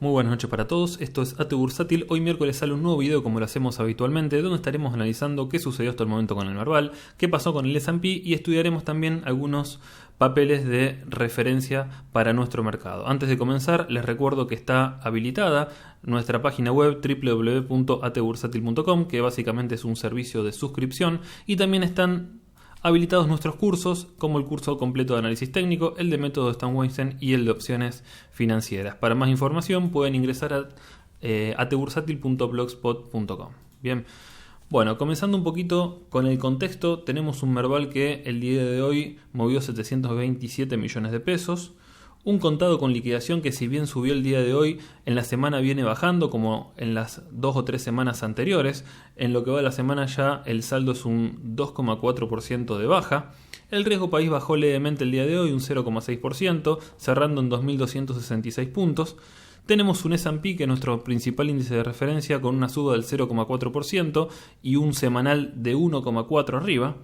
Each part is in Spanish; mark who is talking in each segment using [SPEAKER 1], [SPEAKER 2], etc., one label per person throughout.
[SPEAKER 1] Muy buenas noches para todos, esto es AT Bursátil. Hoy miércoles sale un nuevo video como lo hacemos habitualmente, donde estaremos analizando qué sucedió hasta el momento con el Merval, qué pasó con el S&P y estudiaremos también algunos papeles de referencia para nuestro mercado. Antes de comenzar, les recuerdo que está habilitada nuestra página web www.atbursatil.com, que básicamente es un servicio de suscripción, y también están habilitados nuestros cursos, como el curso completo de análisis técnico, el de método Stan Weinstein y el de opciones financieras. Para más información pueden ingresar a atbursatil.blogspot.com. Bien, bueno, comenzando un poquito con el contexto, tenemos un Merval que el día de hoy movió 727 millones de pesos. Un contado con liquidación que, si bien subió el día de hoy, en la semana viene bajando como en las 2 o 3 semanas anteriores. En lo que va de la semana ya el saldo es un 2,4% de baja. El riesgo país bajó levemente el día de hoy, un 0,6%, cerrando en 2.266 puntos. Tenemos un S&P, que es nuestro principal índice de referencia, con una suba del 0,4% y un semanal de 1,4 arriba.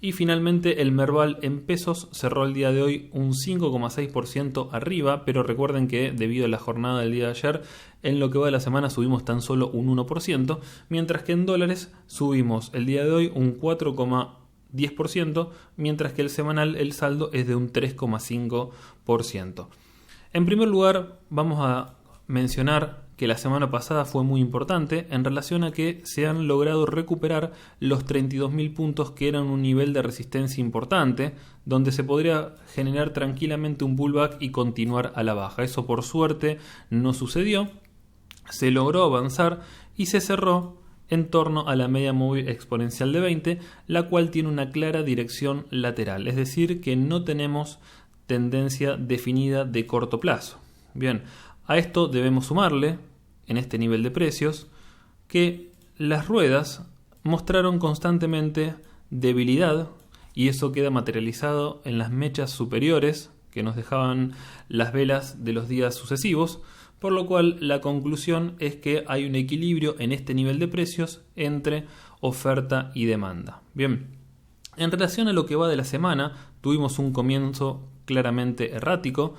[SPEAKER 1] Y finalmente el Merval en pesos cerró el día de hoy un 5,6% arriba, pero recuerden que debido a la jornada del día de ayer, en lo que va de la semana subimos tan solo un 1%, mientras que en dólares subimos el día de hoy un 4,10%, mientras que el semanal el saldo es de un 3,5%. En primer lugar, vamos a mencionar que la semana pasada fue muy importante en relación a que se han logrado recuperar los 32.000 puntos, que eran un nivel de resistencia importante, donde se podría generar tranquilamente un pullback y continuar a la baja. Eso por suerte no sucedió, se logró avanzar y se cerró en torno a la media móvil exponencial de 20, la cual tiene una clara dirección lateral, es decir, que no tenemos tendencia definida de corto plazo. Bien, a esto debemos sumarle, en este nivel de precios, que las ruedas mostraron constantemente debilidad, y eso queda materializado en las mechas superiores que nos dejaban las velas de los días sucesivos, por lo cual la conclusión es que hay un equilibrio en este nivel de precios entre oferta y demanda. Bien, en relación a lo que va de la semana, tuvimos un comienzo claramente errático.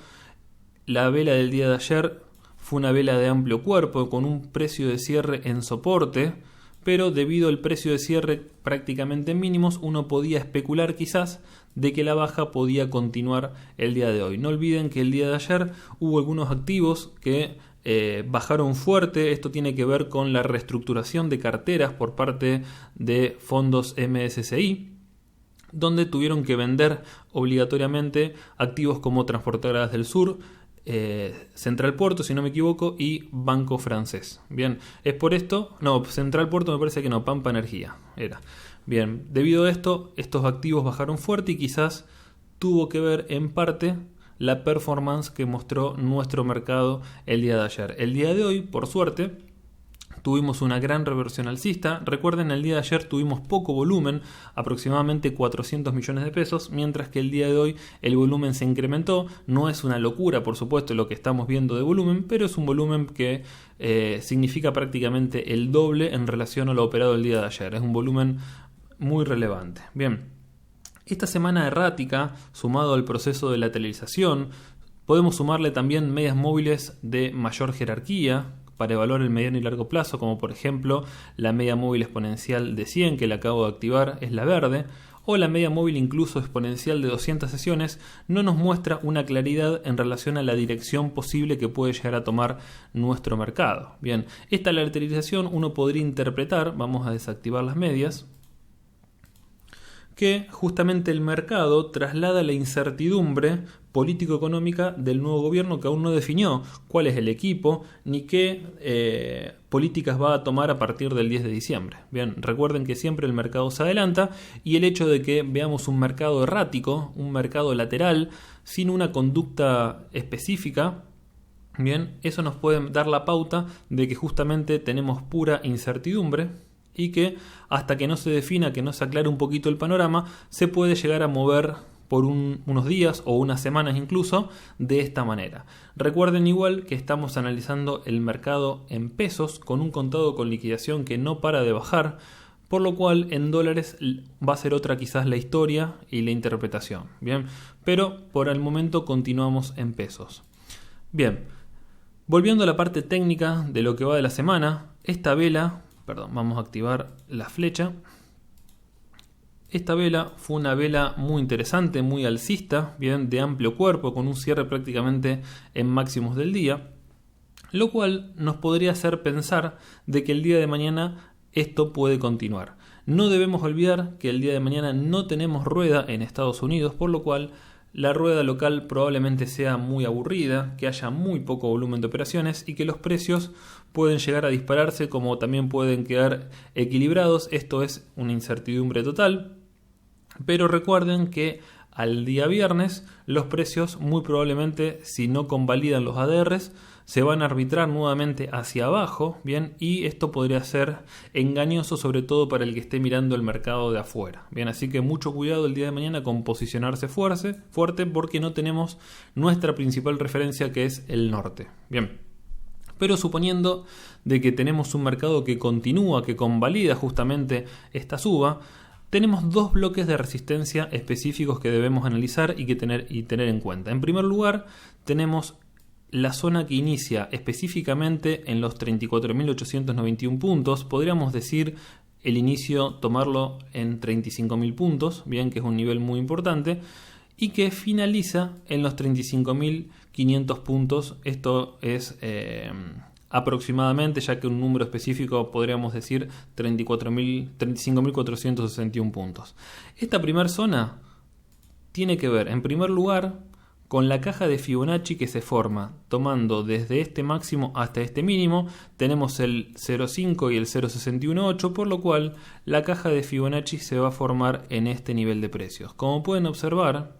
[SPEAKER 1] La vela del día de ayer fue una vela de amplio cuerpo con un precio de cierre en soporte, pero debido al precio de cierre prácticamente en mínimos, uno podía especular quizás de que la baja podía continuar el día de hoy. No olviden que el día de ayer hubo algunos activos que bajaron fuerte. Esto tiene que ver con la reestructuración de carteras por parte de fondos MSCI, donde tuvieron que vender obligatoriamente activos como Transportadoras del Sur, Central Puerto, si no me equivoco, y Banco Francés. Bien, es por esto, no, Central Puerto me parece que no, Pampa Energía era. Bien, debido a esto, estos activos bajaron fuerte y quizás tuvo que ver en parte la performance que mostró nuestro mercado el día de ayer. El día de hoy, por suerte, tuvimos una gran reversión alcista. Recuerden, el día de ayer tuvimos poco volumen, aproximadamente 400 millones de pesos, mientras que el día de hoy el volumen se incrementó. No es una locura, por supuesto, lo que estamos viendo de volumen, pero es un volumen que significa prácticamente el doble en relación a lo operado el día de ayer. Es un volumen muy relevante. Bien, esta semana errática, sumado al proceso de lateralización, podemos sumarle también medias móviles de mayor jerarquía para evaluar el mediano y largo plazo, como por ejemplo la media móvil exponencial de 100, que la acabo de activar, es la verde, o la media móvil incluso exponencial de 200 sesiones. No nos muestra una claridad en relación a la dirección posible que puede llegar a tomar nuestro mercado. Bien, esta lateralización uno podría interpretar, vamos a desactivar las medias, que justamente el mercado traslada la incertidumbre político-económica del nuevo gobierno, que aún no definió cuál es el equipo ni qué políticas va a tomar a partir del 10 de diciembre. Bien, recuerden que siempre el mercado se adelanta, y el hecho de que veamos un mercado errático, un mercado lateral, sin una conducta específica, bien, eso nos puede dar la pauta de que justamente tenemos pura incertidumbre, y que hasta que no se defina, que no se aclare un poquito el panorama, se puede llegar a mover por unos días o unas semanas incluso de esta manera. Recuerden igual que estamos analizando el mercado en pesos, con un contado con liquidación que no para de bajar, por lo cual en dólares va a ser otra quizás la historia y la interpretación. Bien, pero por el momento continuamos en pesos. Bien, Volviendo a la parte técnica de lo que va de la semana, esta vela, vamos a activar la flecha. Esta vela fue una vela muy interesante, muy alcista, bien, de amplio cuerpo, con un cierre prácticamente en máximos del día, lo cual nos podría hacer pensar de que el día de mañana esto puede continuar. No debemos olvidar que el día de mañana no tenemos rueda en Estados Unidos, por lo cual la rueda local probablemente sea muy aburrida, que haya muy poco volumen de operaciones y que los precios pueden llegar a dispararse, como también pueden quedar equilibrados. Esto es una incertidumbre total, pero recuerden que al día viernes los precios muy probablemente, si no convalidan los ADRs, se van a arbitrar nuevamente hacia abajo, bien, y esto podría ser engañoso, sobre todo para el que esté mirando el mercado de afuera, bien, así que mucho cuidado el día de mañana con posicionarse fuerte, porque no tenemos nuestra principal referencia, que es el norte, bien. Pero suponiendo de que tenemos un mercado que continúa, que convalida justamente esta suba, tenemos dos bloques de resistencia específicos que debemos analizar y tener en cuenta. En primer lugar, tenemos la zona que inicia específicamente en los 34.891 puntos. Podríamos decir el inicio, tomarlo en 35.000 puntos, bien, que es un nivel muy importante, y que finaliza en los 35.500 puntos. Esto es aproximadamente, ya que un número específico podríamos decir 35.461 puntos. Esta primera zona tiene que ver, en primer lugar, con la caja de Fibonacci que se forma tomando desde este máximo hasta este mínimo. Tenemos el 0.5 y el 0.618, por lo cual la caja de Fibonacci se va a formar en este nivel de precios. Como pueden observar,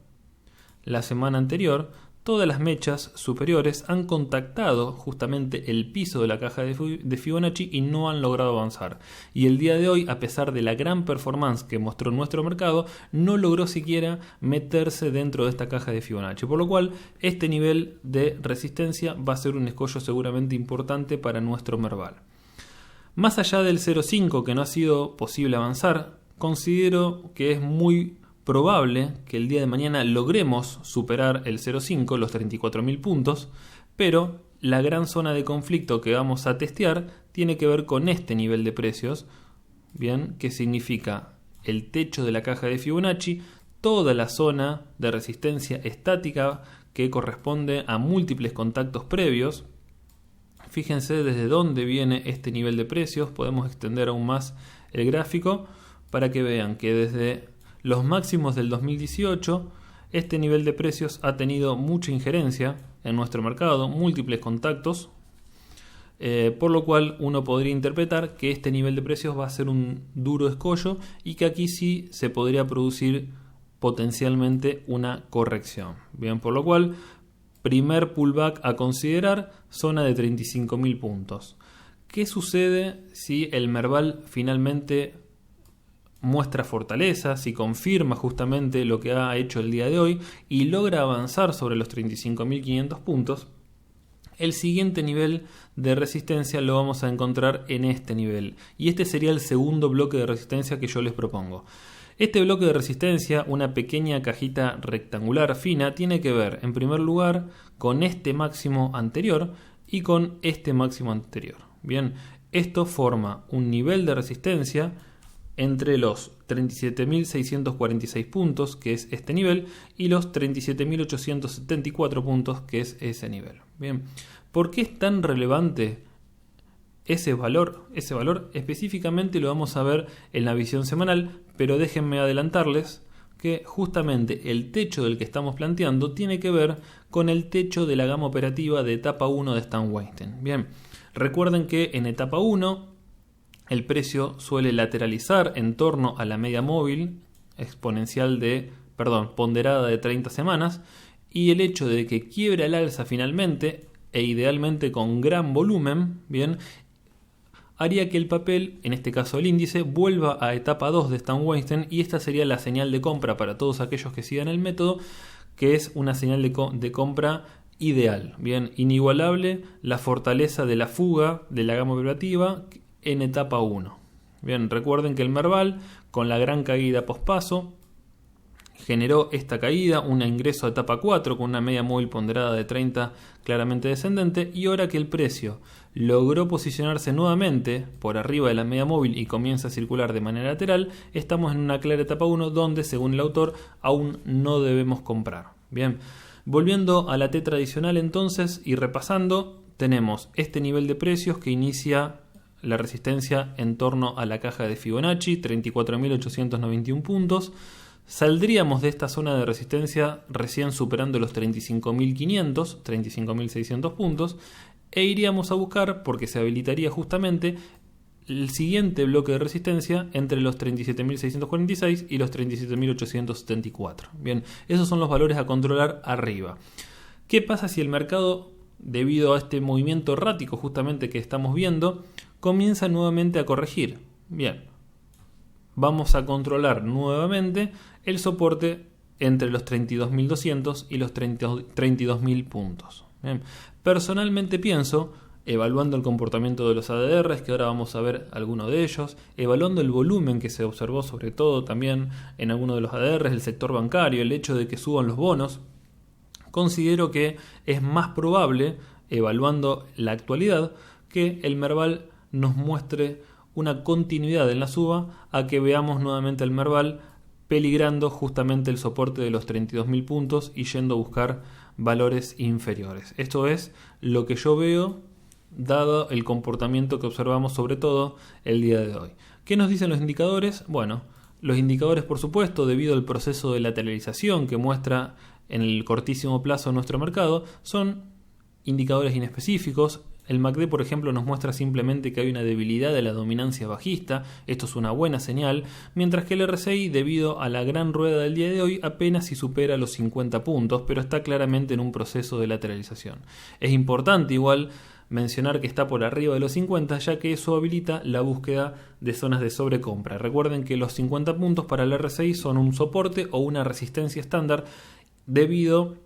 [SPEAKER 1] la semana anterior todas las mechas superiores han contactado justamente el piso de la caja de Fibonacci y no han logrado avanzar. Y el día de hoy, a pesar de la gran performance que mostró nuestro mercado, no logró siquiera meterse dentro de esta caja de Fibonacci. Por lo cual, este nivel de resistencia va a ser un escollo seguramente importante para nuestro Merval. Más allá del 0.5, que no ha sido posible avanzar, considero que es muy probable que el día de mañana logremos superar el 0.5, los 34.000 puntos, pero la gran zona de conflicto que vamos a testear tiene que ver con este nivel de precios, bien, que significa el techo de la caja de Fibonacci, toda la zona de resistencia estática que corresponde a múltiples contactos previos. Fíjense desde dónde viene este nivel de precios. Podemos extender aún más el gráfico para que vean que desde los máximos del 2018, este nivel de precios ha tenido mucha injerencia en nuestro mercado, múltiples contactos, por lo cual uno podría interpretar que este nivel de precios va a ser un duro escollo y que aquí sí se podría producir potencialmente una corrección. Bien, por lo cual, primer pullback a considerar, zona de 35.000 puntos. ¿Qué sucede si el Merval finalmente muestra fortaleza, si confirma justamente lo que ha hecho el día de hoy y logra avanzar sobre los 35.500 puntos? El siguiente nivel de resistencia lo vamos a encontrar en este nivel, y este sería el segundo bloque de resistencia que yo les propongo. Este bloque de resistencia, una pequeña cajita rectangular fina, tiene que ver en primer lugar con este máximo anterior y con este máximo anterior. Bien, esto forma un nivel de resistencia entre los 37.646 puntos, que es este nivel, y los 37.874 puntos, que es ese nivel. Bien, ¿por qué es tan relevante ese valor? Ese valor específicamente lo vamos a ver en la visión semanal, pero déjenme adelantarles que justamente el techo del que estamos planteando tiene que ver con el techo de la gama operativa de etapa 1 de Stan Weinstein. Bien, recuerden que en etapa 1 el precio suele lateralizar en torno a la media móvil ponderada de 30 semanas, y el hecho de que quiebre al alza finalmente e idealmente con gran volumen, bien, haría que el papel, en este caso el índice, vuelva a etapa 2 de Stan Weinstein, y esta sería la señal de compra para todos aquellos que sigan el método, que es una señal de compra ideal, bien, inigualable, la fortaleza de la fuga de la gama operativa en etapa 1. Bien, recuerden que el Merval, con la gran caída pospaso, generó esta caída, un ingreso a etapa 4 con una media móvil ponderada de 30 claramente descendente, y ahora que el precio logró posicionarse nuevamente por arriba de la media móvil y comienza a circular de manera lateral, estamos en una clara etapa 1 donde, según el autor, aún no debemos comprar. Bien, volviendo a la T tradicional entonces y repasando, tenemos este nivel de precios que inicia la resistencia en torno a la caja de Fibonacci, 34.891 puntos. Saldríamos de esta zona de resistencia recién superando los 35.500, 35.600 puntos, e iríamos a buscar, porque se habilitaría justamente el siguiente bloque de resistencia entre los 37.646 y los 37.874. Bien, esos son los valores a controlar arriba. ¿Qué pasa si el mercado, debido a este movimiento errático justamente que estamos viendo, comienza nuevamente a corregir? Bien, vamos a controlar nuevamente el soporte entre los 32.200 y los 32.000 puntos. Bien. Personalmente pienso, evaluando el comportamiento de los ADRs, que ahora vamos a ver algunos de ellos, evaluando el volumen que se observó sobre todo también en algunos de los ADRs, el sector bancario, el hecho de que suban los bonos, considero que es más probable, evaluando la actualidad, que el Merval nos muestre una continuidad en la suba a que veamos nuevamente el Merval peligrando justamente el soporte de los 32.000 puntos y yendo a buscar valores inferiores. Esto es lo que yo veo dado el comportamiento que observamos sobre todo el día de hoy. ¿Qué nos dicen los indicadores? Bueno, los indicadores, por supuesto, debido al proceso de lateralización que muestra en el cortísimo plazo nuestro mercado, son indicadores inespecíficos. El MACD, por ejemplo, nos muestra simplemente que hay una debilidad de la dominancia bajista, esto es una buena señal, mientras que el RSI, debido a la gran rueda del día de hoy, apenas si supera los 50 puntos, pero está claramente en un proceso de lateralización. Es importante igual mencionar que está por arriba de los 50, ya que eso habilita la búsqueda de zonas de sobrecompra. Recuerden que los 50 puntos para el RSI son un soporte o una resistencia estándar dependiendo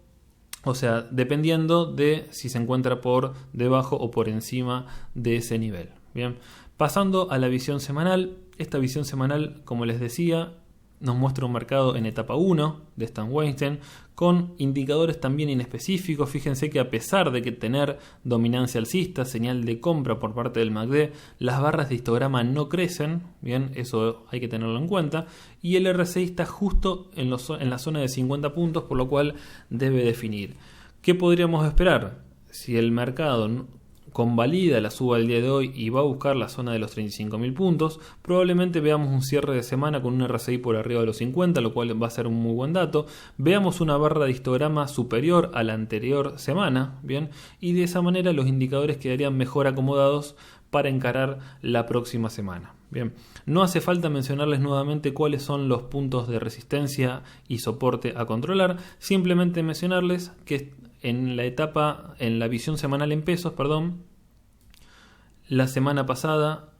[SPEAKER 1] de si se encuentra por debajo o por encima de ese nivel. Bien, pasando a la visión semanal. Esta visión semanal, como les decía, nos muestra un mercado en etapa 1 de Stan Weinstein con indicadores también inespecíficos. Fíjense que a pesar de que tener dominancia alcista, señal de compra por parte del MACD, las barras de histograma no crecen. Bien, eso hay que tenerlo en cuenta. Y el RSI está justo en la zona de 50 puntos, por lo cual debe definir. ¿Qué podríamos esperar? Si el mercado convalida la suba del día de hoy y va a buscar la zona de los 35.000 puntos, probablemente veamos un cierre de semana con un RSI por arriba de los 50, lo cual va a ser un muy buen dato. Veamos una barra de histograma superior a la anterior semana, bien, y de esa manera los indicadores quedarían mejor acomodados para encarar la próxima semana. Bien, no hace falta mencionarles nuevamente cuáles son los puntos de resistencia y soporte a controlar, simplemente mencionarles que en la visión semanal en pesos, la semana pasada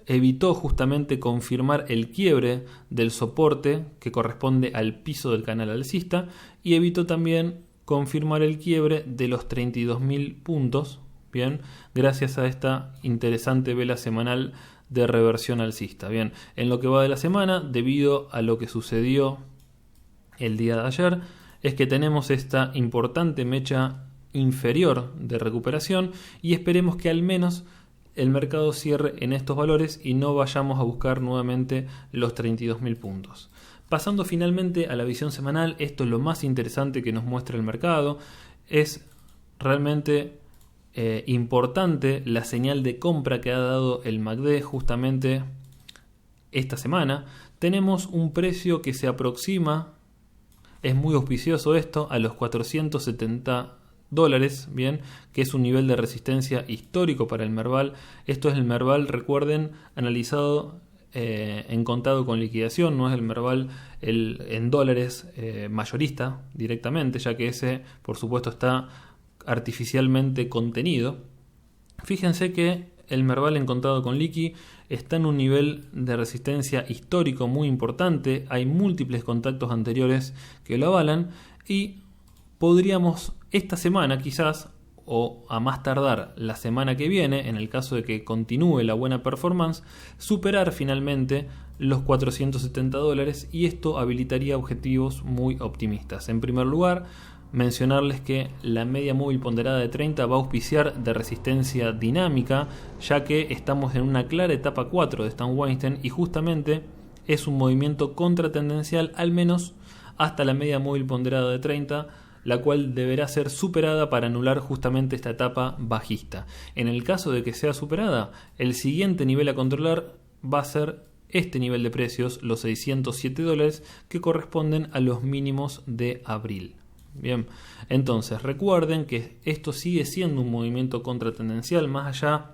[SPEAKER 1] evitó justamente confirmar el quiebre del soporte que corresponde al piso del canal alcista y evitó también confirmar el quiebre de los 32.000 puntos, bien, gracias a esta interesante vela semanal de reversión alcista. Bien, en lo que va de la semana, debido a lo que sucedió el día de ayer, es que tenemos esta importante mecha inferior de recuperación y esperemos que al menos el mercado cierre en estos valores y no vayamos a buscar nuevamente los 32.000 puntos. Pasando finalmente a la visión semanal, esto es lo más interesante que nos muestra el mercado. Es realmente importante la señal de compra que ha dado el MACD justamente esta semana. Tenemos un precio que se aproxima, es muy auspicioso esto, a los $470, bien, que es un nivel de resistencia histórico para el Merval. Esto es el Merval, recuerden, analizado en contado con liquidación, no es el Merval en dólares mayorista directamente, ya que ese por supuesto está artificialmente contenido. Fíjense que el Merval en contado con liqui está en un nivel de resistencia histórico muy importante. Hay múltiples contactos anteriores que lo avalan y podríamos esta semana quizás o a más tardar la semana que viene, en el caso de que continúe la buena performance, superar finalmente los $470 y esto habilitaría objetivos muy optimistas. En primer lugar, mencionarles que la media móvil ponderada de 30 va a auspiciar de resistencia dinámica, ya que estamos en una clara etapa 4 de Stan Weinstein y justamente es un movimiento contratendencial al menos hasta la media móvil ponderada de 30, la cual deberá ser superada para anular justamente esta etapa bajista. En el caso de que sea superada, el siguiente nivel a controlar va a ser este nivel de precios, los $607, que corresponden a los mínimos de abril. Bien, entonces recuerden que esto sigue siendo un movimiento contratendencial, más allá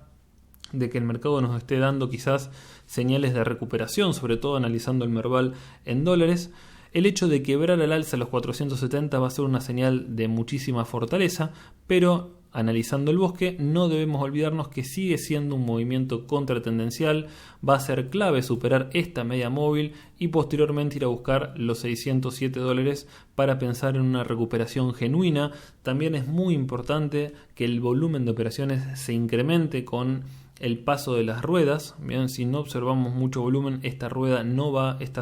[SPEAKER 1] de que el mercado nos esté dando quizás señales de recuperación, sobre todo analizando el Merval en dólares. El hecho de quebrar al alza los 470 va a ser una señal de muchísima fortaleza, pero analizando el bosque no debemos olvidarnos que sigue siendo un movimiento contratendencial. Va a ser clave superar esta media móvil y posteriormente ir a buscar los $607 para pensar en una recuperación genuina. También es muy importante que el volumen de operaciones se incremente con el paso de las ruedas. Bien, si no observamos mucho volumen, esta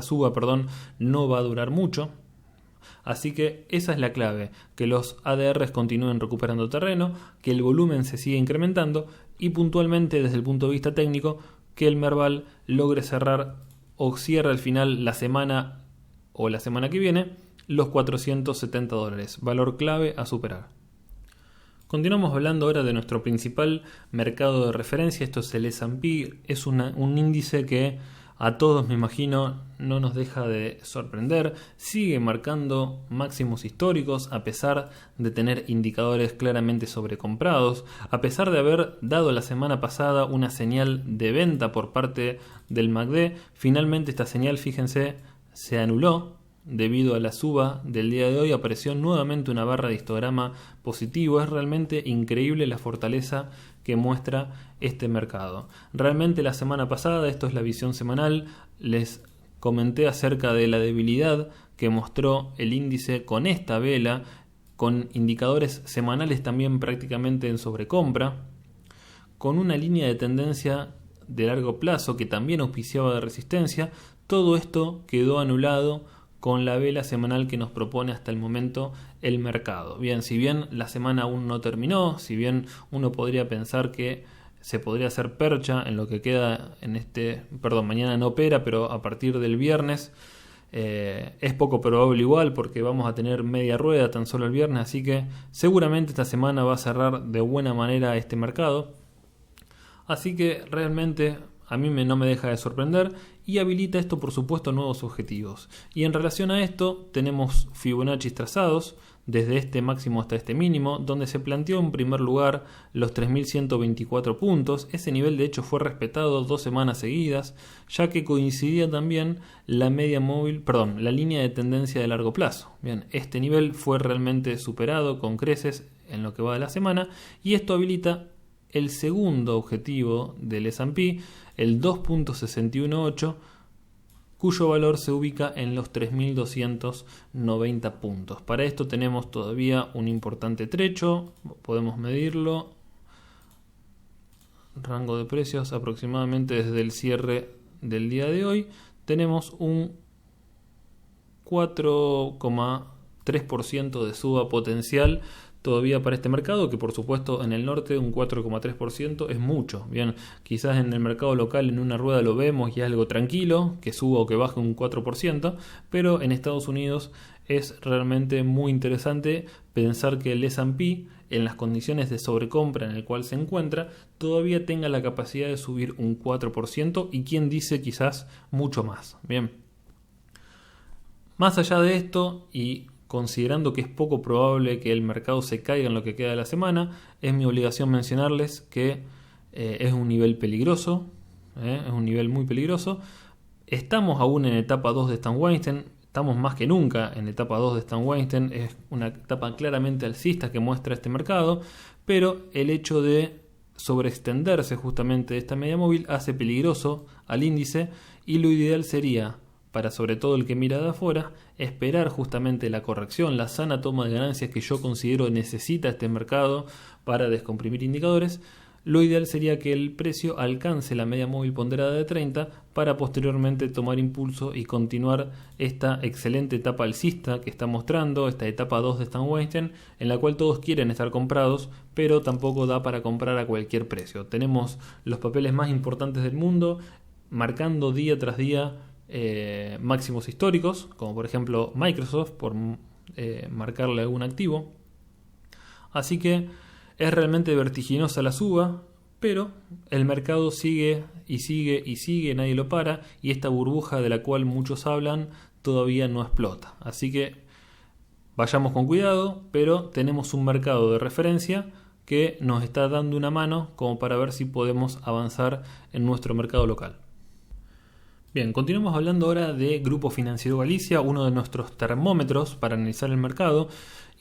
[SPEAKER 1] suba no va a durar mucho. Así que esa es la clave, que los ADRs continúen recuperando terreno, que el volumen se siga incrementando y puntualmente desde el punto de vista técnico que el Merval logre cerrar o cierre al final la semana o la semana que viene los $470, valor clave a superar. Continuamos hablando ahora de nuestro principal mercado de referencia. Esto es el S&P, es un índice que a todos, me imagino, no nos deja de sorprender. Sigue marcando máximos históricos a pesar de tener indicadores claramente sobrecomprados, a pesar de haber dado la semana pasada una señal de venta por parte del MACD. Finalmente esta señal, fíjense, se anuló. Debido a la suba del día de hoy apareció nuevamente una barra de histograma positivo. Es realmente increíble la fortaleza que muestra este mercado. Realmente la semana pasada, esto es la visión semanal, les comenté acerca de la debilidad que mostró el índice con esta vela, con indicadores semanales también prácticamente en sobrecompra, con una línea de tendencia de largo plazo que también auspiciaba de resistencia. Todo esto quedó anulado con la vela semanal que nos propone hasta el momento el mercado. Bien, si bien la semana aún no terminó, si bien uno podría pensar que se podría hacer percha en lo que queda mañana no opera, pero a partir del viernes es poco probable igual porque vamos a tener media rueda tan solo el viernes, así que seguramente esta semana va a cerrar de buena manera este mercado. Así que realmente a mí no me deja de sorprender y habilita esto, por supuesto, nuevos objetivos. Y en relación a esto tenemos Fibonacci trazados desde este máximo hasta este mínimo, donde se planteó en primer lugar los 3.124 puntos. Ese nivel de hecho fue respetado 2 semanas seguidas, ya que coincidía también la línea de tendencia de largo plazo. Bien, este nivel fue realmente superado con creces en lo que va de la semana y esto habilita el segundo objetivo del S&P, el 2.618, cuyo valor se ubica en los 3.290 puntos. Para esto tenemos todavía un importante trecho, podemos medirlo. Rango de precios aproximadamente desde el cierre del día de hoy. Tenemos un 4,3% de suba potencial todavía para este mercado, que por supuesto en el norte un 4,3% es mucho. Bien, quizás en el mercado local en una rueda lo vemos y es algo tranquilo, que suba o que baje un 4%, pero en Estados Unidos es realmente muy interesante pensar que el S&P, en las condiciones de sobrecompra en el cual se encuentra, todavía tenga la capacidad de subir un 4% y quien dice quizás mucho más. Bien, más allá de esto y considerando que es poco probable que el mercado se caiga en lo que queda de la semana, es mi obligación mencionarles que es un nivel peligroso, es un nivel muy peligroso. Estamos aún en etapa 2 de Stan Weinstein, estamos más que nunca en etapa 2 de Stan Weinstein, es una etapa claramente alcista que muestra este mercado, pero el hecho de sobreextenderse justamente de esta media móvil hace peligroso al índice y lo ideal sería para sobre todo el que mira de afuera, esperar justamente la corrección, la sana toma de ganancias que yo considero necesita este mercado para descomprimir indicadores. Lo ideal sería que el precio alcance la media móvil ponderada de 30 para posteriormente tomar impulso y continuar esta excelente etapa alcista que está mostrando, esta etapa 2 de Stan Weinstein, en la cual todos quieren estar comprados, pero tampoco da para comprar a cualquier precio. Tenemos los papeles más importantes del mundo marcando día tras día máximos históricos, como por ejemplo Microsoft, por marcarle algún activo. Así que es realmente vertiginosa la suba, pero el mercado sigue y sigue y sigue, nadie lo para, y esta burbuja de la cual muchos hablan todavía no explota. Así que vayamos con cuidado, pero tenemos un mercado de referencia que nos está dando una mano como para ver si podemos avanzar en nuestro mercado local. Bien, continuamos hablando ahora de Grupo Financiero Galicia, uno de nuestros termómetros para analizar el mercado,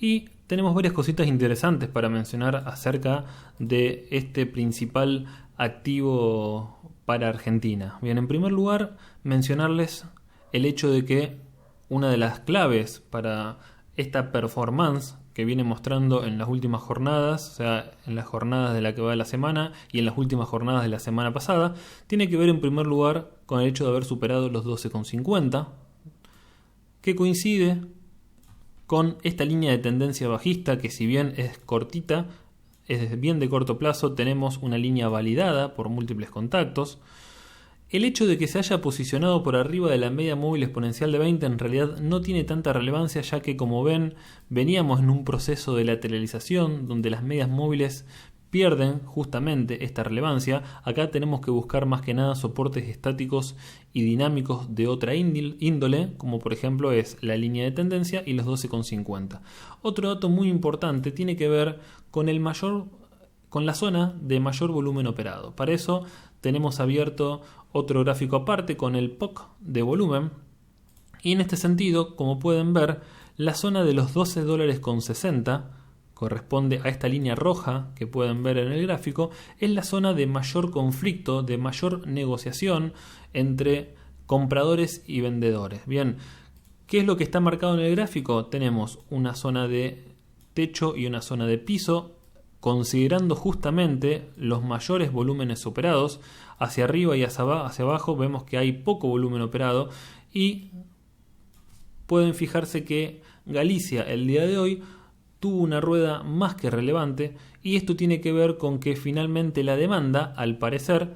[SPEAKER 1] y tenemos varias cositas interesantes para mencionar acerca de este principal activo para Argentina. Bien, en primer lugar, mencionarles el hecho de que una de las claves para esta performance que viene mostrando en las últimas jornadas, o sea, en las jornadas de la que va de la semana y en las últimas jornadas de la semana pasada, tiene que ver en primer lugar con el hecho de haber superado los 12,50, que coincide con esta línea de tendencia bajista que, si bien es cortita, es bien de corto plazo, tenemos una línea validada por múltiples contactos. El hecho de que se haya posicionado por arriba de la media móvil exponencial de 20 en realidad no tiene tanta relevancia, ya que, como ven, veníamos en un proceso de lateralización donde las medias móviles pierden justamente esta relevancia. Acá tenemos que buscar más que nada soportes estáticos y dinámicos de otra índole, como por ejemplo es la línea de tendencia y los 12,50. Otro dato muy importante tiene que ver con la zona de mayor volumen operado. Para eso tenemos abierto otro gráfico aparte con el POC de volumen, y en este sentido, como pueden ver, la zona de los $12.60 corresponde a esta línea roja que pueden ver en el gráfico, es la zona de mayor conflicto, de mayor negociación entre compradores y vendedores. Bien, ¿qué es lo que está marcado en el gráfico? Tenemos una zona de techo y una zona de piso, considerando justamente los mayores volúmenes operados. Hacia arriba y hacia abajo vemos que hay poco volumen operado, y pueden fijarse que Galicia el día de hoy tuvo una rueda más que relevante, y esto tiene que ver con que finalmente la demanda, al parecer,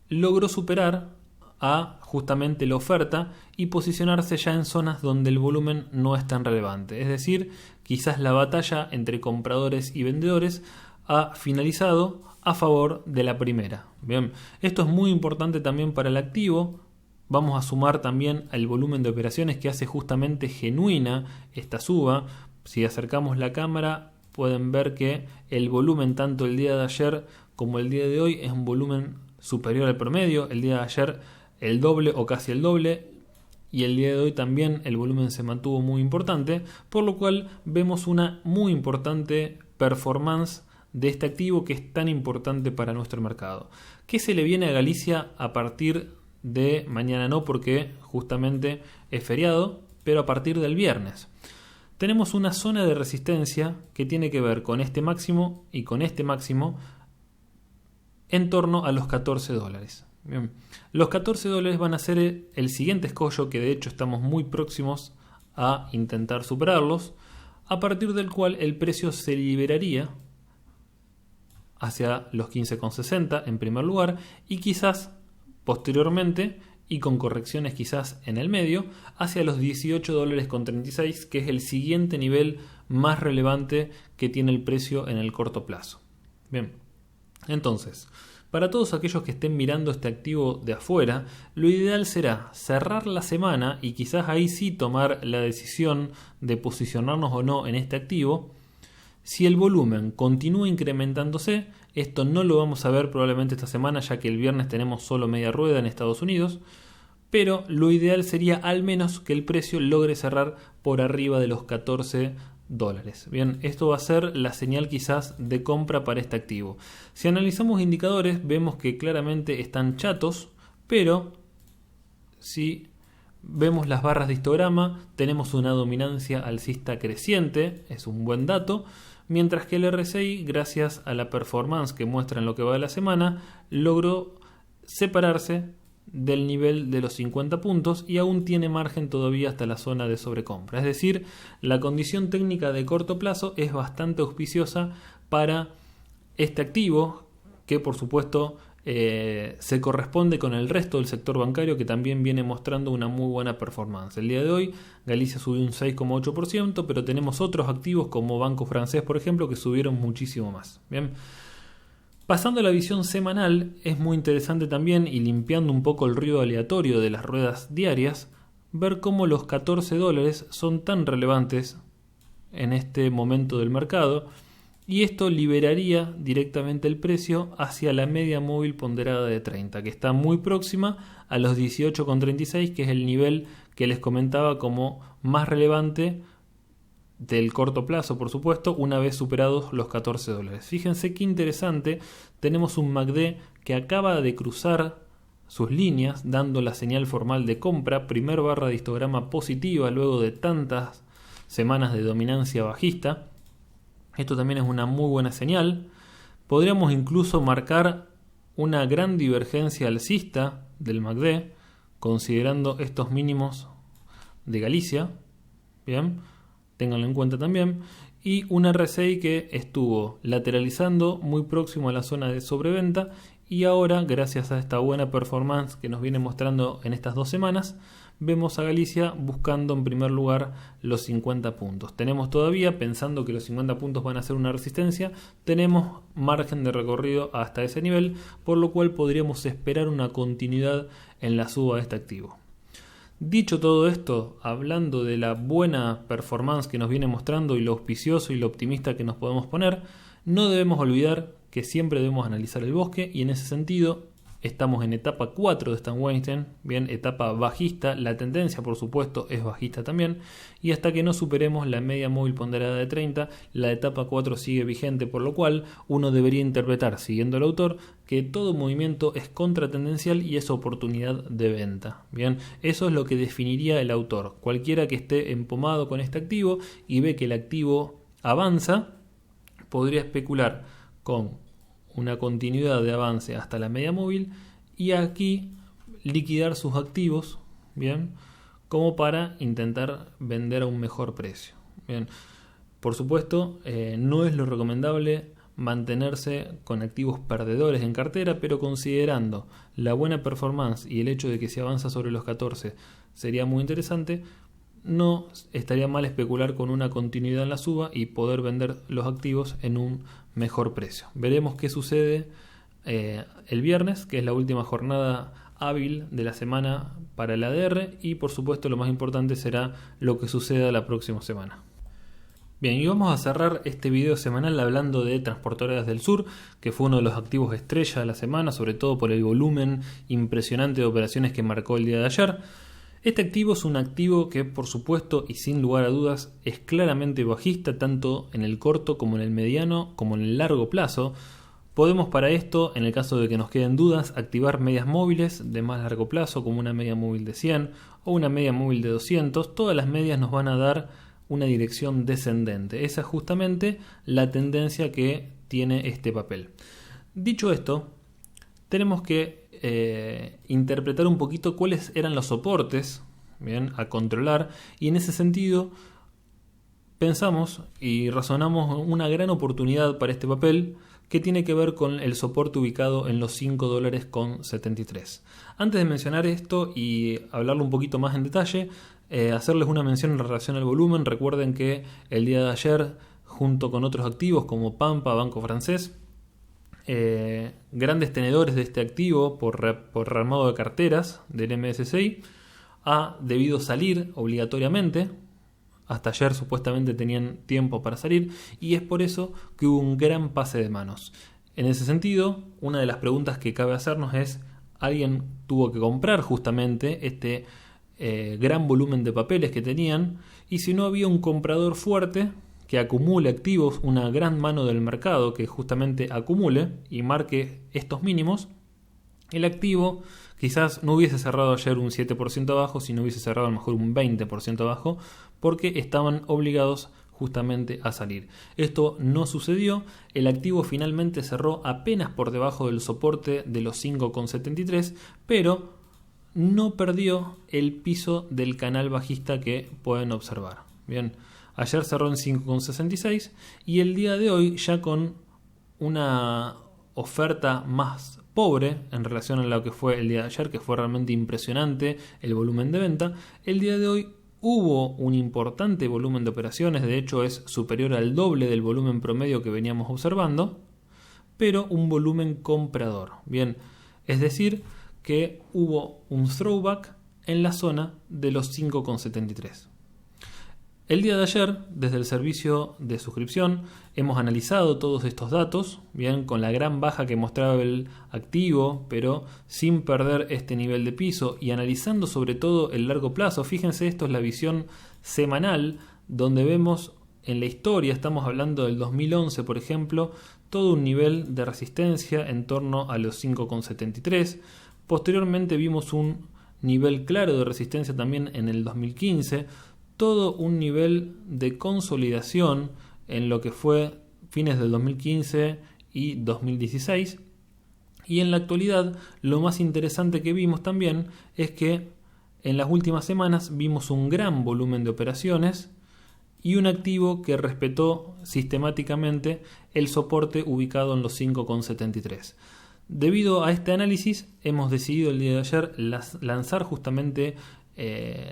[SPEAKER 1] logró superar a justamente la oferta y posicionarse ya en zonas donde el volumen no es tan relevante. Es decir, quizás la batalla entre compradores y vendedores ha finalizado a favor de la primera. Bien, esto es muy importante también para el activo. Vamos a sumar también al volumen de operaciones que hace justamente genuina esta suba. Si acercamos la cámara, pueden ver que el volumen tanto el día de ayer como el día de hoy es un volumen superior al promedio. El día de ayer el doble o casi el doble, y el día de hoy también el volumen se mantuvo muy importante, por lo cual vemos una muy importante performance de este activo que es tan importante para nuestro mercado. ¿Qué se le viene a Galicia a partir de mañana? No, porque justamente es feriado, pero a partir del viernes tenemos una zona de resistencia que tiene que ver con este máximo y con este máximo en torno a los $14. Bien. Los $14 van a ser el siguiente escollo, que de hecho estamos muy próximos a intentar superarlos, a partir del cual el precio se liberaría hacia los 15,60 en primer lugar, y quizás posteriormente, y con correcciones quizás en el medio, hacia los $18.36, que es el siguiente nivel más relevante que tiene el precio en el corto plazo. Bien, entonces, para todos aquellos que estén mirando este activo de afuera, lo ideal será cerrar la semana y quizás ahí sí tomar la decisión de posicionarnos o no en este activo. Si el volumen continúa incrementándose, esto no lo vamos a ver probablemente esta semana, ya que el viernes tenemos solo media rueda en Estados Unidos, pero lo ideal sería al menos que el precio logre cerrar por arriba de los $14. Bien, esto va a ser la señal quizás de compra para este activo. Si analizamos indicadores, vemos que claramente están chatos, pero si vemos las barras de histograma, tenemos una dominancia alcista creciente, es un buen dato, mientras que el RSI, gracias a la performance que muestra en lo que va de la semana, logró separarse del nivel de los 50 puntos y aún tiene margen todavía hasta la zona de sobrecompra. Es decir, la condición técnica de corto plazo es bastante auspiciosa para este activo, que por supuesto se corresponde con el resto del sector bancario, que también viene mostrando una muy buena performance. El día de hoy Galicia subió un 6,8%, pero tenemos otros activos como Banco Francés, por ejemplo, que subieron muchísimo más. Bien. Pasando a la visión semanal, es muy interesante también, y limpiando un poco el ruido aleatorio de las ruedas diarias, ver cómo los $14 son tan relevantes en este momento del mercado, y esto liberaría directamente el precio hacia la media móvil ponderada de 30, que está muy próxima a los 18,36, que es el nivel que les comentaba como más relevante del corto plazo, por supuesto, una vez superados los $14. Fíjense qué interesante, tenemos un MACD que acaba de cruzar sus líneas, dando la señal formal de compra, primer barra de histograma positiva luego de tantas semanas de dominancia bajista. Esto también es una muy buena señal. Podríamos incluso marcar una gran divergencia alcista del MACD, considerando estos mínimos de Galicia. Bien, ténganlo en cuenta también. Y un RSI que estuvo lateralizando muy próximo a la zona de sobreventa, y ahora, gracias a esta buena performance que nos viene mostrando en estas 2 semanas, vemos a Galicia buscando en primer lugar los 50 puntos. Tenemos todavía, pensando que los 50 puntos van a ser una resistencia, tenemos margen de recorrido hasta ese nivel, por lo cual podríamos esperar una continuidad en la suba de este activo. Dicho todo esto, hablando de la buena performance que nos viene mostrando y lo auspicioso y lo optimista que nos podemos poner, no debemos olvidar que siempre debemos analizar el bosque, y en ese sentido estamos en etapa 4 de Stan Weinstein, bien, etapa bajista, la tendencia por supuesto es bajista también, y hasta que no superemos la media móvil ponderada de 30, la etapa 4 sigue vigente, por lo cual uno debería interpretar, siguiendo al autor, que todo movimiento es contratendencial y es oportunidad de venta. Bien, eso es lo que definiría el autor. Cualquiera que esté empomado con este activo y ve que el activo avanza, podría especular con una continuidad de avance hasta la media móvil y aquí liquidar sus activos, bien, como para intentar vender a un mejor precio. Bien, por supuesto, no es lo recomendable mantenerse con activos perdedores en cartera, pero considerando la buena performance y el hecho de que si avanza sobre los 14 sería muy interesante, no estaría mal especular con una continuidad en la suba y poder vender los activos en un mejor precio. Veremos qué sucede el viernes, que es la última jornada hábil de la semana para el ADR, y por supuesto lo más importante será lo que suceda la próxima semana. Bien, y vamos a cerrar este video semanal hablando de Transportadoras del Sur, que fue uno de los activos estrella de la semana, sobre todo por el volumen impresionante de operaciones que marcó el día de ayer. Este activo es un activo que, por supuesto y sin lugar a dudas, es claramente bajista tanto en el corto como en el mediano como en el largo plazo. Podemos para esto, en el caso de que nos queden dudas, activar medias móviles de más largo plazo como una media móvil de 100 o una media móvil de 200. Todas las medias nos van a dar una dirección descendente. Esa es justamente la tendencia que tiene este papel. Dicho esto, tenemos que interpretar un poquito cuáles eran los soportes, bien, a controlar, y en ese sentido pensamos y razonamos una gran oportunidad para este papel que tiene que ver con el soporte ubicado en los $5,73. Antes de mencionar esto y hablarlo un poquito más en detalle, hacerles una mención en relación al volumen. Recuerden que el día de ayer, junto con otros activos como Pampa, Banco Francés, grandes tenedores de este activo por rearmado de carteras del MSCI ha debido salir obligatoriamente. Hasta ayer supuestamente tenían tiempo para salir, y es por eso que hubo un gran pase de manos. En ese sentido, una de las preguntas que cabe hacernos es: ¿alguien tuvo que comprar justamente este gran volumen de papeles que tenían? Y si no había un comprador fuerte que acumule activos, una gran mano del mercado que justamente acumule y marque estos mínimos, el activo Quizás no hubiese cerrado ayer un 7% abajo, sino hubiese cerrado a lo mejor un 20% abajo, porque estaban obligados justamente a salir. Esto no sucedió, el activo finalmente cerró apenas por debajo del soporte de los 5,73, pero no perdió el piso del canal bajista que pueden observar. Bien, ayer cerró en 5,66 y el día de hoy ya con una oferta más pobre en relación a lo que fue el día de ayer, que fue realmente impresionante el volumen de venta. El día de hoy hubo un importante volumen de operaciones, de hecho es superior al doble del volumen promedio que veníamos observando, pero un volumen comprador. Bien, es decir, que hubo un throwback en la zona de los 5,73. El día de ayer, desde el servicio de suscripción, hemos analizado todos estos datos, bien, con la gran baja que mostraba el activo, pero sin perder este nivel de piso y analizando sobre todo el largo plazo. Fíjense, esto es la visión semanal, donde vemos en la historia, estamos hablando del 2011, por ejemplo, todo un nivel de resistencia en torno a los 5,73. Posteriormente vimos un nivel claro de resistencia también en el 2015, todo un nivel de consolidación en lo que fue fines del 2015 y 2016. Y en la actualidad lo más interesante que vimos también es que en las últimas semanas vimos un gran volumen de operaciones y un activo que respetó sistemáticamente el soporte ubicado en los 5,73. Debido a este análisis hemos decidido el día de ayer lanzar justamente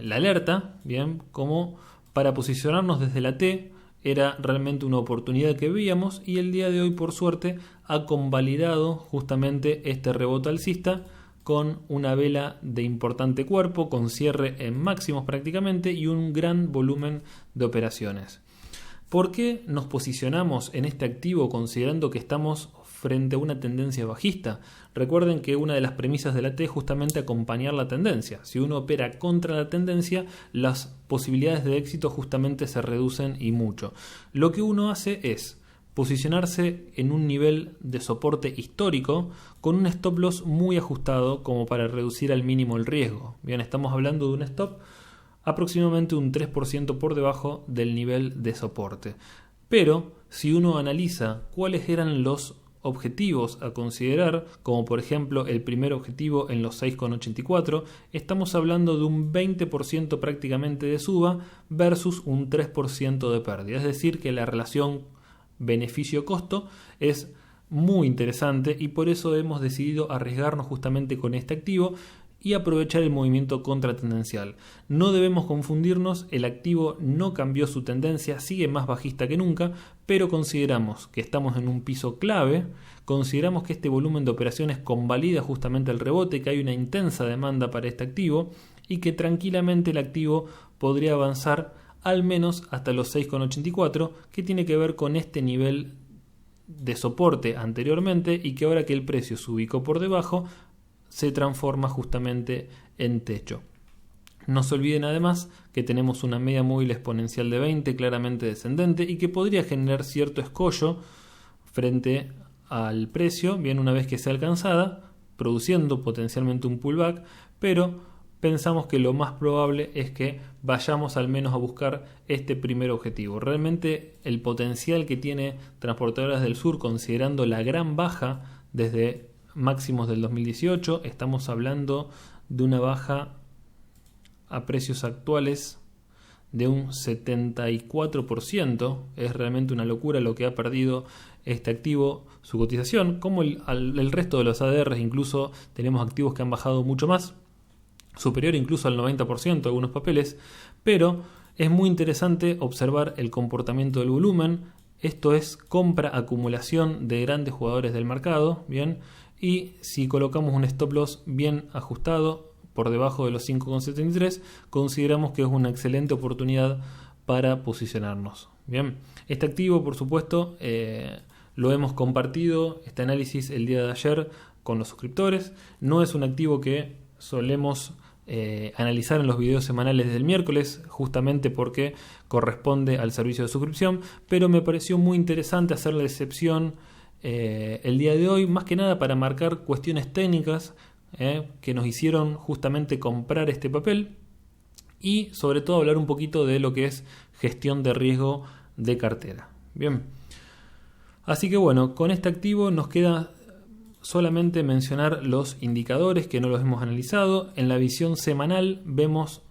[SPEAKER 1] la alerta, bien, como para posicionarnos desde la T. Era realmente una oportunidad que veíamos y el día de hoy, por suerte, ha convalidado justamente este rebote alcista con una vela de importante cuerpo, con cierre en máximos prácticamente y un gran volumen de operaciones. ¿Por qué nos posicionamos en este activo considerando que estamos frente a una tendencia bajista? Recuerden que una de las premisas de la T es justamente acompañar la tendencia. Si uno opera contra la tendencia, las posibilidades de éxito justamente se reducen y mucho. Lo que uno hace es posicionarse en un nivel de soporte histórico con un stop loss muy ajustado como para reducir al mínimo el riesgo. Bien, estamos hablando de un stop aproximadamente un 3% por debajo del nivel de soporte. Pero si uno analiza cuáles eran los objetivos a considerar, como por ejemplo el primer objetivo en los 6,84, estamos hablando de un 20% prácticamente de suba versus un 3% de pérdida. Es decir, que la relación beneficio-costo es muy interesante y por eso hemos decidido arriesgarnos justamente con este activo y aprovechar el movimiento contratendencial. No debemos confundirnos, el activo no cambió su tendencia, sigue más bajista que nunca, pero consideramos que estamos en un piso clave, consideramos que este volumen de operaciones convalida justamente el rebote, que hay una intensa demanda para este activo y que tranquilamente el activo podría avanzar al menos hasta los 6,84, que tiene que ver con este nivel de soporte anteriormente y que ahora que el precio se ubicó por debajo, se transforma justamente en techo. No se olviden además que tenemos una media móvil exponencial de 20 claramente descendente y que podría generar cierto escollo frente al precio, bien una vez que sea alcanzada, produciendo potencialmente un pullback, pero pensamos que lo más probable es que vayamos al menos a buscar este primer objetivo. Realmente el potencial que tiene Transportadoras del Sur, considerando la gran baja desde máximos del 2018, estamos hablando de una baja a precios actuales de un 74%. Es realmente una locura lo que ha perdido este activo, su cotización, como el resto de los ADRs. Incluso tenemos activos que han bajado mucho más, superior incluso al 90% algunos papeles, pero es muy interesante observar el comportamiento del volumen. Esto es compra-acumulación de grandes jugadores del mercado, bien. Y si colocamos un stop loss bien ajustado por debajo de los 5,73, consideramos que es una excelente oportunidad para posicionarnos. Bien, este activo, por supuesto, lo hemos compartido, este análisis el día de ayer con los suscriptores. No es un activo que solemos analizar en los videos semanales del miércoles, justamente porque corresponde al servicio de suscripción, pero me pareció muy interesante hacer la excepción el día de hoy, más que nada para marcar cuestiones técnicas que nos hicieron justamente comprar este papel, y sobre todo hablar un poquito de lo que es gestión de riesgo de cartera. Bien, así que bueno, con este activo nos queda solamente mencionar los indicadores que no los hemos analizado. En la visión semanal vemos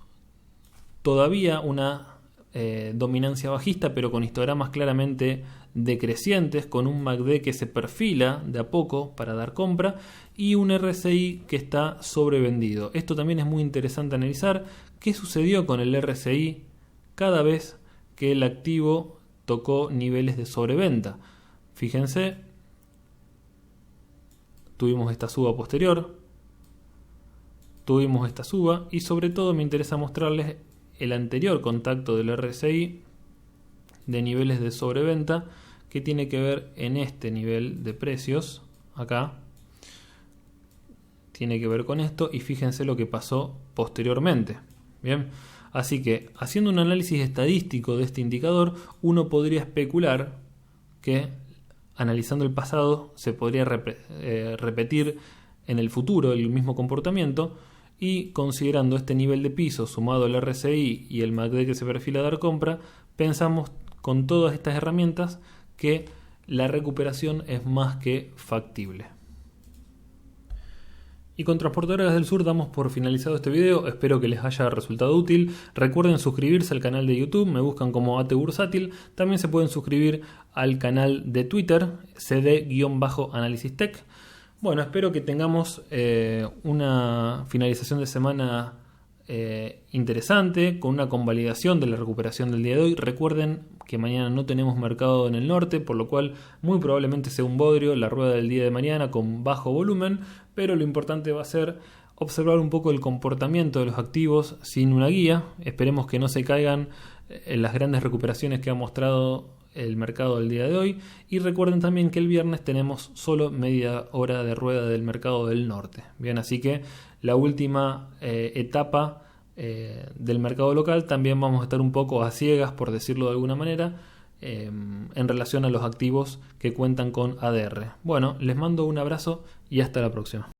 [SPEAKER 1] todavía una dominancia bajista, pero con histogramas claramente decrecientes, con un MACD que se perfila de a poco para dar compra y un RSI que está sobrevendido. Esto también es muy interesante analizar qué sucedió con el RSI cada vez que el activo tocó niveles de sobreventa. Fíjense, tuvimos esta suba posterior, tuvimos esta suba, y sobre todo me interesa mostrarles el anterior contacto del RSI de niveles de sobreventa, que tiene que ver en este nivel de precios acá, tiene que ver con esto, y fíjense lo que pasó posteriormente. Bien, así que haciendo un análisis estadístico de este indicador, uno podría especular que analizando el pasado se podría repetir en el futuro el mismo comportamiento, y considerando este nivel de piso sumado al RSI y el MACD que se perfila a dar compra, pensamos con todas estas herramientas que la recuperación es más que factible. Y con Transportadoras del Sur damos por finalizado este video. Espero que les haya resultado útil. Recuerden suscribirse al canal de YouTube, me buscan como AT Bursátil. También se pueden suscribir al canal de Twitter, cd-análisistech. Bueno, espero que tengamos una finalización de semana interesante, con una convalidación de la recuperación del día de hoy. Recuerden que mañana no tenemos mercado en el norte, por lo cual muy probablemente sea un bodrio la rueda del día de mañana con bajo volumen, pero lo importante va a ser observar un poco el comportamiento de los activos sin una guía. Esperemos que no se caigan en las grandes recuperaciones que ha mostrado el mercado del día de hoy, y recuerden también que el viernes tenemos solo media hora de rueda del mercado del norte. Bien, así que la última etapa del mercado local también vamos a estar un poco a ciegas, por decirlo de alguna manera, en relación a los activos que cuentan con ADR. Bueno, les mando un abrazo y hasta la próxima.